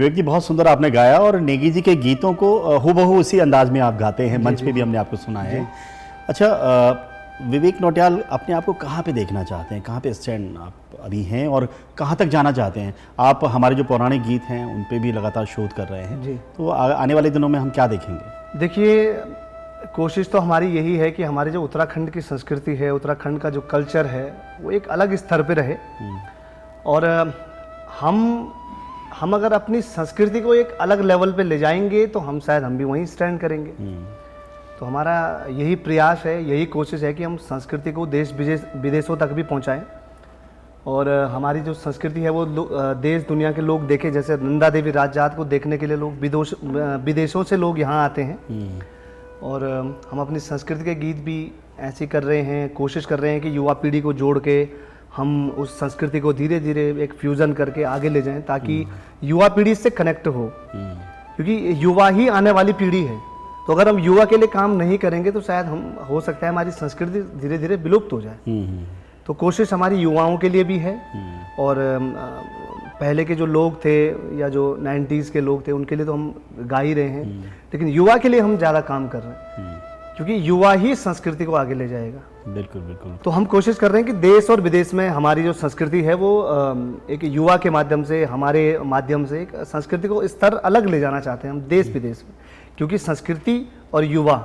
विवेक जी, बहुत सुंदर आपने गाया और नेगी जी के गीतों को हूबहू उसी अंदाज में आप गाते हैं, मंच पे भी हमने आपको सुना है। अच्छा, विवेक नौटियाल अपने आप को कहाँ पे देखना चाहते हैं, कहाँ पे स्टैंड आप अभी हैं और कहाँ तक जाना चाहते हैं? आप हमारे जो पौराणिक गीत हैं उन पे भी लगातार शोध कर रहे हैं, तो आने वाले दिनों में हम क्या देखेंगे? देखिए, कोशिश तो हमारी यही है कि हमारी जो उत्तराखंड की संस्कृति है, उत्तराखंड का जो कल्चर है, वो एक अलग स्तर पे रहे। और हम अगर अपनी संस्कृति को एक अलग लेवल पे ले जाएंगे तो हम भी वहीं स्टैंड करेंगे। तो हमारा यही प्रयास है, यही कोशिश है कि हम संस्कृति को देश विदेशों तक भी पहुंचाएं और हमारी जो संस्कृति है वो देश दुनिया के लोग देखें। जैसे नंदा देवी राज जात को देखने के लिए लोग विदेशों से लोग यहाँ आते हैं। और हम अपनी संस्कृति के गीत भी ऐसे कर रहे हैं, कोशिश कर रहे हैं कि युवा पीढ़ी को जोड़ के हम उस संस्कृति को धीरे धीरे एक फ्यूज़न करके आगे ले जाएं, ताकि युवा पीढ़ी से कनेक्ट हो, क्योंकि युवा ही आने वाली पीढ़ी है। तो अगर हम युवा के लिए काम नहीं करेंगे तो शायद हम हो सकता है हमारी संस्कृति धीरे धीरे विलुप्त हो जाए। तो कोशिश हमारी युवाओं के लिए भी है और पहले के जो लोग थे या जो 90s के लोग थे उनके लिए तो हम गा ही रहे हैं, लेकिन युवा के लिए हम ज़्यादा काम कर रहे हैं, क्योंकि युवा ही संस्कृति को आगे ले जाएगा। बिल्कुल बिल्कुल। तो हम कोशिश कर रहे हैं कि देश और विदेश में हमारी जो संस्कृति है वो एक युवा के माध्यम से, हमारे माध्यम से एक संस्कृति को स्तर अलग ले जाना चाहते हैं हम देश विदेश में, क्योंकि संस्कृति और युवा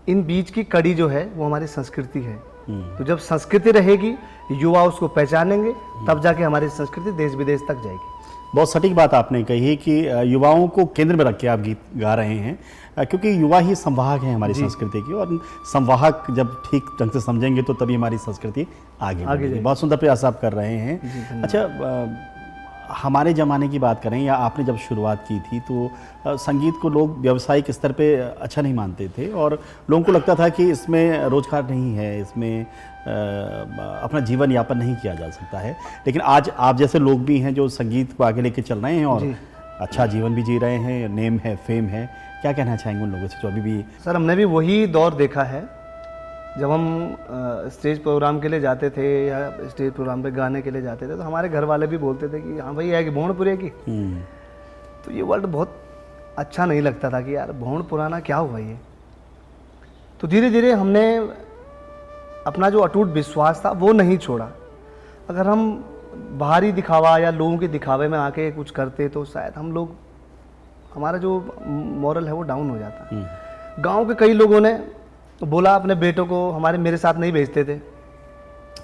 इन बीच की कड़ी जो है वो हमारी संस्कृति है। तो जब संस्कृति रहेगी, युवा उसको पहचानेंगे, तब जाके हमारी संस्कृति देश विदेश तक जाएगी। बहुत सटीक बात आपने कही है कि युवाओं को केंद्र में रख के आप गीत गा रहे हैं, क्योंकि युवा ही संवाहक हैं हमारी संस्कृति की, और संवाहक जब ठीक ढंग से समझेंगे तो तभी हमारी संस्कृति आगे बढ़ेगी। बहुत सुंदर प्रयास आप कर रहे हैं। अच्छा, हमारे ज़माने की बात करें या आपने जब शुरुआत की थी तो संगीत को लोग व्यावसायिक स्तर पे अच्छा नहीं मानते थे और लोगों को लगता था कि इसमें रोजगार नहीं है, इसमें अपना जीवन यापन नहीं किया जा सकता है। लेकिन आज आप जैसे लोग भी हैं जो संगीत को आगे लेके चल रहे हैं और अच्छा जीवन भी जी रहे हैं, नेम है, फेम है। क्या कहना चाहेंगे उन लोगों से जो अभी भी? सर, हमने भी वही दौर देखा है जब हम स्टेज प्रोग्राम के लिए जाते थे या स्टेज प्रोग्राम पे गाने के लिए जाते थे, तो हमारे घर वाले भी बोलते थे कि हाँ भाई है कि भोंडपुरे की। तो ये वर्ड बहुत अच्छा नहीं लगता था कि यार भोंड पुराना क्या हुआ ये। तो धीरे धीरे हमने अपना जो अटूट विश्वास था वो नहीं छोड़ा। अगर हम बाहरी दिखावा या लोगों के दिखावे में आके कुछ करते तो शायद हम लोग, हमारा जो मॉरल है वो डाउन हो जाता। गाँव के कई लोगों ने बोला अपने बेटों को, हमारे मेरे साथ नहीं भेजते थे,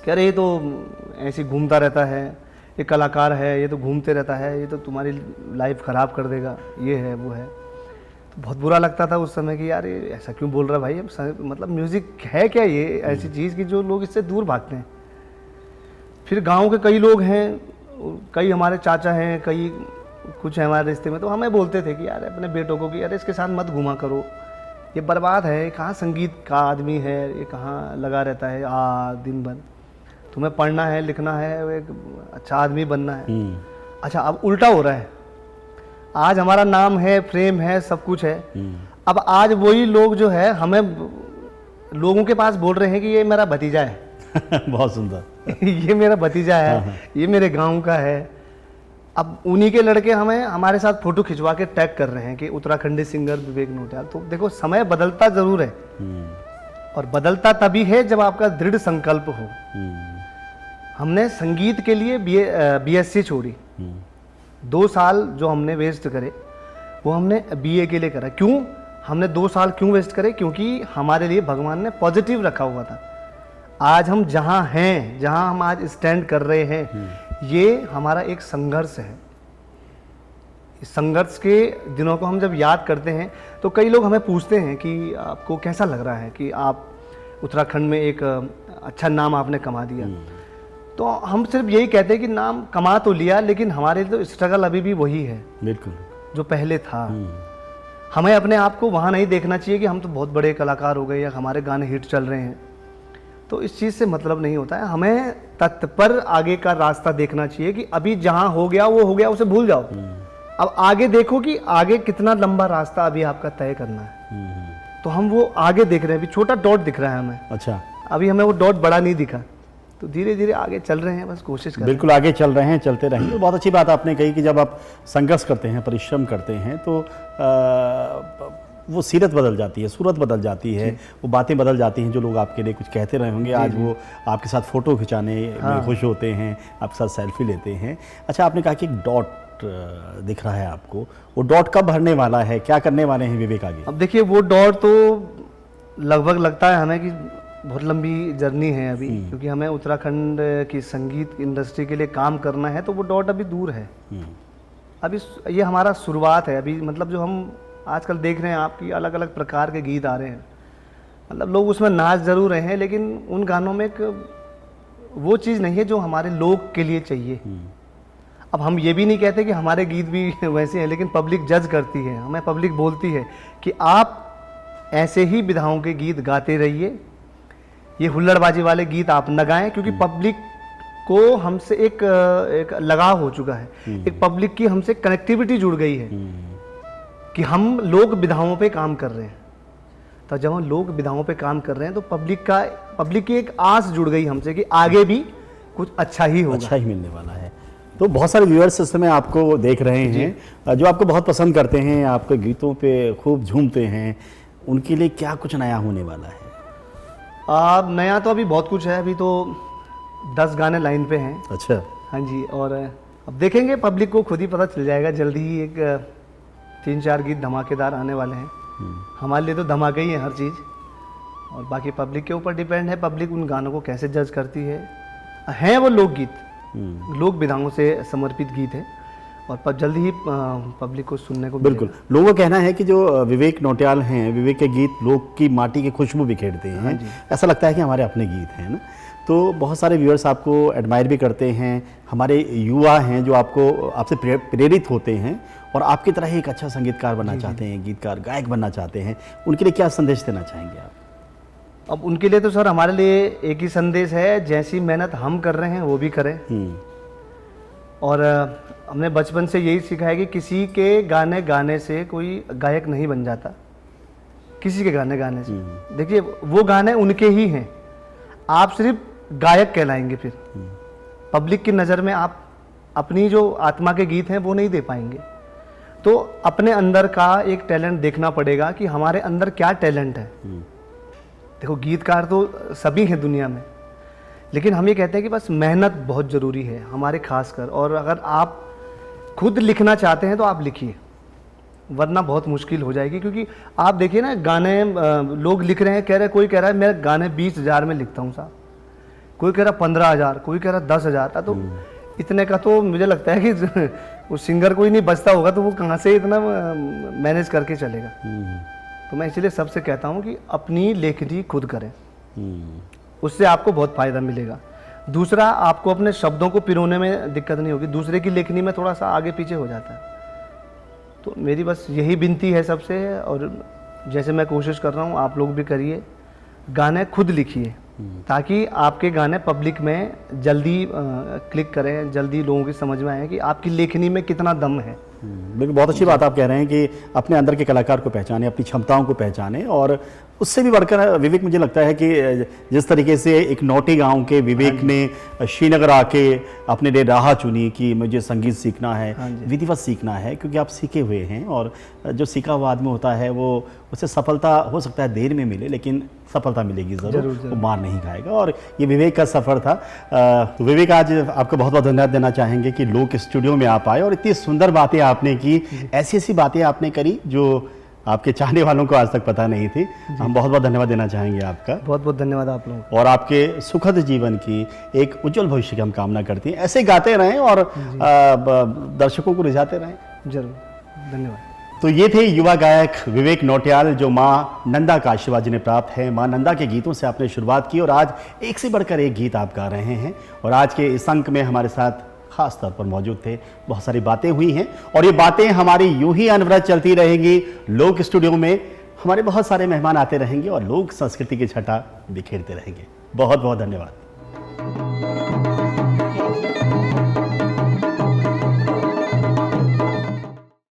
कह रहे ये तो ऐसे घूमता रहता है, ये कलाकार है, ये तो घूमते रहता है, ये तो तुम्हारी लाइफ ख़राब कर देगा, ये है वो है। तो बहुत बुरा लगता था उस समय कि यार ये ऐसा क्यों बोल रहा है भाई, मतलब म्यूज़िक है क्या ये ऐसी चीज़ की जो लोग इससे दूर भागते हैं। फिर गाँव के कई लोग हैं, कई हमारे चाचा हैं, कई कुछ है हमारे रिश्ते में, तो हमें बोलते थे कि यार अपने बेटों को कि यार इसके साथ मत घूमा करो, ये बर्बाद है, कहाँ संगीत का आदमी है, ये कहाँ लगा रहता है दिन भर, तुम्हें पढ़ना है, लिखना है, एक अच्छा आदमी बनना है। अच्छा, अब उल्टा हो रहा है, आज हमारा नाम है, फ्रेम है, सब कुछ है। अब आज वही लोग जो है हमें लोगों के पास बोल रहे हैं कि ये मेरा भतीजा है। बहुत सुंदर। ये मेरा भतीजा है, ये मेरे गाँव का है। अब उन्हीं के लड़के हमारे साथ फोटो खिंचवा के टैग कर रहे हैं कि उत्तराखंडी सिंगर विवेक नौटियाल। तो देखो, समय बदलता जरूर है और बदलता तभी है जब आपका दृढ़ संकल्प हो। हमने संगीत के लिए BSc छोड़ी, 2 साल जो हमने वेस्ट करे वो हमने BA के लिए करा। क्यों हमने 2 साल क्यों वेस्ट करे? क्योंकि हमारे लिए भगवान ने पॉजिटिव रखा हुआ था। आज हम जहाँ हैं, जहाँ हम आज स्टैंड कर रहे हैं, ये हमारा एक संघर्ष है। इस संघर्ष के दिनों को हम जब याद करते हैं तो कई लोग हमें पूछते हैं कि आपको कैसा लग रहा है कि आप उत्तराखंड में एक अच्छा नाम आपने कमा दिया। तो हम सिर्फ यही कहते हैं कि नाम कमा तो लिया, लेकिन हमारे लिए तो स्ट्रगल अभी भी वही है, बिल्कुल जो पहले था। हमें अपने आप को वहाँ नहीं देखना चाहिए कि हम तो बहुत बड़े कलाकार हो गए या हमारे गाने हिट चल रहे हैं। तो इस चीज़ से मतलब नहीं होता है। हमें तत्पर पर आगे का रास्ता देखना चाहिए कि अभी जहाँ हो गया वो हो गया, उसे भूल जाओ। अब आगे देखो कि आगे कितना लंबा रास्ता अभी आपका तय करना है। तो हम वो आगे देख रहे हैं, अभी छोटा डॉट दिख रहा है हमें। अच्छा, अभी हमें वो डॉट बड़ा नहीं दिखा, तो धीरे धीरे आगे चल रहे हैं, बस कोशिश कर रहे हैं। बिल्कुल आगे चल रहे हैं, चलते रहेंगे। बहुत अच्छी बात आपने कही कि जब आप संघर्ष करते हैं, परिश्रम करते हैं, तो वो सीरत बदल जाती है, सूरत बदल जाती है, वो बातें बदल जाती हैं। जो लोग आपके लिए कुछ कहते रहे होंगे, आज वो आपके साथ फ़ोटो खिंचाने में खुश होते हैं, आपके साथ सेल्फी लेते हैं। अच्छा, आपने कहा कि एक डॉट दिख रहा है आपको, वो डॉट कब भरने वाला है, क्या करने वाले हैं विवेक आगे? अब देखिए, वो डॉट तो लगभग लगता है हमें कि बहुत लंबी जर्नी है अभी, क्योंकि हमें उत्तराखंड की संगीत इंडस्ट्री के लिए काम करना है, तो वो डॉट अभी दूर है। अभी ये हमारा शुरुआत है अभी। मतलब जो हम आजकल देख रहे हैं आपकी अलग अलग प्रकार के गीत आ रहे हैं, मतलब लोग उसमें नाच जरूर रहे हैं, लेकिन उन गानों में एक वो चीज़ नहीं है जो हमारे लोग के लिए चाहिए। अब हम ये भी नहीं कहते कि हमारे गीत भी वैसे हैं, लेकिन पब्लिक जज करती है, हमें पब्लिक बोलती है कि आप ऐसे ही विधाओं के गीत गाते रहिए, ये हुल्लड़बाजी वाले गीत आप न गाएं, क्योंकि पब्लिक को हमसे एक लगाव हो चुका है, एक पब्लिक की हमसे कनेक्टिविटी जुड़ गई है कि हम लोग विधाओं पे काम कर रहे हैं। तो जब हम लोग विधाओं पे काम कर रहे हैं तो पब्लिक की एक आस जुड़ गई हमसे कि आगे भी कुछ अच्छा ही होगा, अच्छा ही मिलने वाला है। तो बहुत सारे व्यूअर्स इस समय आपको देख रहे हैं जो आपको बहुत पसंद करते हैं, आपके गीतों पे खूब झूमते हैं, उनके लिए क्या कुछ नया होने वाला है? नया तो अभी बहुत कुछ है, अभी तो 10 गाने लाइन पे हैं। अच्छा। हाँ जी, और अब देखेंगे, पब्लिक को खुद ही पता चल जाएगा, जल्दी ही एक 3-4 गीत धमाकेदार आने वाले हैं। हमारे लिए तो धमाके ही है हर चीज़, और बाकी पब्लिक के ऊपर डिपेंड है, पब्लिक उन गानों को कैसे जज करती है। हैं वो लोकगीत, लोक विधाओं से समर्पित गीत है, और जल्दी ही पब्लिक को सुनने को बिल्कुल। लोगों का कहना है कि जो विवेक नौटियाल हैं, विवेक के गीत लोग की माटी की खुशबू बिखेरते हैं। ऐसा लगता है कि हमारे अपने गीत हैं ना। तो बहुत सारे व्यूअर्स आपको एडमायर भी करते हैं, हमारे युवा हैं जो आपसे प्रेरित होते हैं और आपकी तरह ही एक अच्छा संगीतकार बनना चाहते हैं, गीतकार गायक बनना चाहते हैं। उनके लिए क्या संदेश देना चाहेंगे आप? अब उनके लिए तो सर हमारे लिए एक ही संदेश है, जैसी मेहनत हम कर रहे हैं वो भी करें। और हमने बचपन से यही सीखा है कि किसी के गाने गाने से कोई गायक नहीं बन जाता, किसी के गाने गाने से। देखिए, वो गाने उनके ही हैं, आप सिर्फ गायक कहलाएंगे। फिर पब्लिक की नज़र में आप अपनी जो आत्मा के गीत हैं वो नहीं दे पाएंगे। तो अपने अंदर का एक टैलेंट देखना पड़ेगा कि हमारे अंदर क्या टैलेंट है। देखो, गीतकार तो सभी हैं दुनिया में, लेकिन हम ये कहते हैं कि बस मेहनत बहुत ज़रूरी है हमारे खासकर। और अगर आप खुद लिखना चाहते हैं तो आप लिखिए, वरना बहुत मुश्किल हो जाएगी। क्योंकि आप देखिए ना, गाने लोग लिख रहे हैं, कह रहे, कोई कह रहा है मैं गाने 20,000 में लिखता हूँ साहब, कोई कह रहा 15,000, कोई कह रहा 10,000। तो इतने का तो मुझे लगता है कि उस सिंगर को ही नहीं बचता होगा, तो वो कहाँ से इतना मैनेज करके चलेगा। तो मैं इसलिए सबसे कहता हूँ कि अपनी लेखनी खुद करें, उससे आपको बहुत फ़ायदा मिलेगा। दूसरा, आपको अपने शब्दों को पिरोने में दिक्कत नहीं होगी, दूसरे की लेखनी में थोड़ा सा आगे पीछे हो जाता है। तो मेरी बस यही विनती है सबसे, और जैसे मैं कोशिश कर रहा हूँ आप लोग भी करिए, गाने खुद लिखिए, ताकि आपके गाने पब्लिक में जल्दी क्लिक करें, जल्दी लोगों की समझ में आए कि आपकी लेखनी में कितना दम है। बिल्कुल, बहुत अच्छी बात आप कह रहे हैं कि अपने अंदर के कलाकार को पहचाने, अपनी क्षमताओं को पहचाने। और उससे भी बढ़कर विवेक, मुझे लगता है कि जिस तरीके से एक नौटी गांव के विवेक ने श्रीनगर आके अपने लिए राह चुनी कि मुझे संगीत सीखना है, विधिवत सीखना है, क्योंकि आप सीखे हुए हैं, और जो सीखा हुआ आदमी होता है वो उससे सफलता हो सकता है देर में मिले, लेकिन सफलता मिलेगी ज़रूर, वो मार नहीं खाएगा। और ये विवेक का सफ़र था। तो विवेक, आज आपको बहुत बहुत धन्यवाद देना चाहेंगे कि लोक स्टूडियो में आप आए और इतनी सुंदर बातें आपने की, ऐसी ऐसी बातें आपने करी जो आपके चाहने वालों को आज तक पता नहीं थी। हम बहुत बहुत धन्यवाद देना चाहेंगे आपका। बहुत बहुत धन्यवाद आप लोगों को, और आपके सुखद जीवन की एक उज्जवल भविष्य की हम कामना करते हैं। ऐसे गाते रहें और दर्शकों को रिझाते रहें। जरूर, धन्यवाद। तो ये थे युवा गायक विवेक नौटियाल, जो माँ नंदा का आशीर्वाद जिन्हें प्राप्त है। माँ नंदा के गीतों से आपने शुरुआत की और आज एक से बढ़कर एक गीत आप गा रहे हैं। और आज के इस अंक में हमारे साथ खास तौर पर मौजूद थे। बहुत सारी बातें हुई हैं और ये बातें हमारी यूं ही अनवरत चलती रहेंगी। लोक स्टूडियो में हमारे बहुत सारे मेहमान आते रहेंगे और लोक संस्कृति की छटा बिखेरते रहेंगे। बहुत बहुत धन्यवाद।